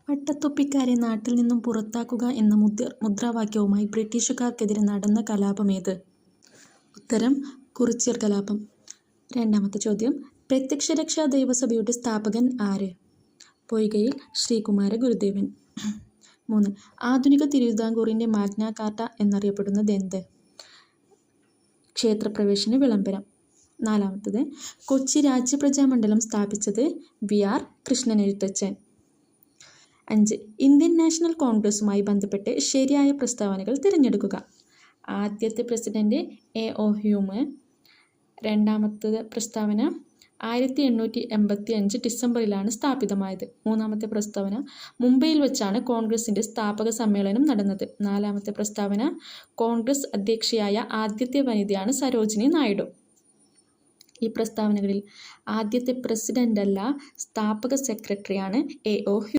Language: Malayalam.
പട്ടത്തൊപ്പിക്കാരെ നാട്ടിൽ നിന്നും പുറത്താക്കുക എന്ന മുദ്രാവാക്യവുമായി ബ്രിട്ടീഷുകാർക്കെതിരെ നടന്ന കലാപമേത്? ഉത്തരം കുറിച്യർ കലാപം. രണ്ടാമത്തെ ചോദ്യം, പ്രത്യക്ഷരക്ഷാ ദൈവസഭയുടെ സ്ഥാപകൻ ആര്? പൊയ്കയിൽ ശ്രീകുമാര ഗുരുദേവൻ. 3. ആധുനിക തിരുവിതാംകൂറിൻ്റെ മാഗ്ന കാർട്ട എന്നറിയപ്പെടുന്നത് എന്ത്? ക്ഷേത്രപ്രവേശന വിളംബരം. നാലാമത്തത്, കൊച്ചി രാജ്യപ്രജാമണ്ഡലം സ്ഥാപിച്ചത് വി.ആർ. കൃഷ്ണനെഴുത്തച്ഛൻ. 5. ഇന്ത്യൻ നാഷണൽ കോൺഗ്രസുമായി ബന്ധപ്പെട്ട് ശരിയായ പ്രസ്താവനകൾ തിരഞ്ഞെടുക്കുക. ആദ്യത്തെ പ്രസിഡന്റ് എ.ഒ. ഹ്യൂം. രണ്ടാമത്തെ പ്രസ്താവന 1885 ഡിസംബറിലാണ് സ്ഥാപിതമായത്. മൂന്നാമത്തെ പ്രസ്താവന മുംബൈയിൽ വെച്ചാണ് കോൺഗ്രസിൻ്റെ സ്ഥാപക സമ്മേളനം നടന്നത്. നാലാമത്തെ പ്രസ്താവന കോൺഗ്രസ് അധ്യക്ഷയായ ആദ്യത്തെ വനിതയാണ് സരോജിനി നായിഡു. ഈ പ്രസ്താവനകളിൽ ആദ്യത്തെ പ്രസിഡന്റല്ല, സ്ഥാപക സെക്രട്ടറിയാണ് എ.ഒ. ഹ്യൂം.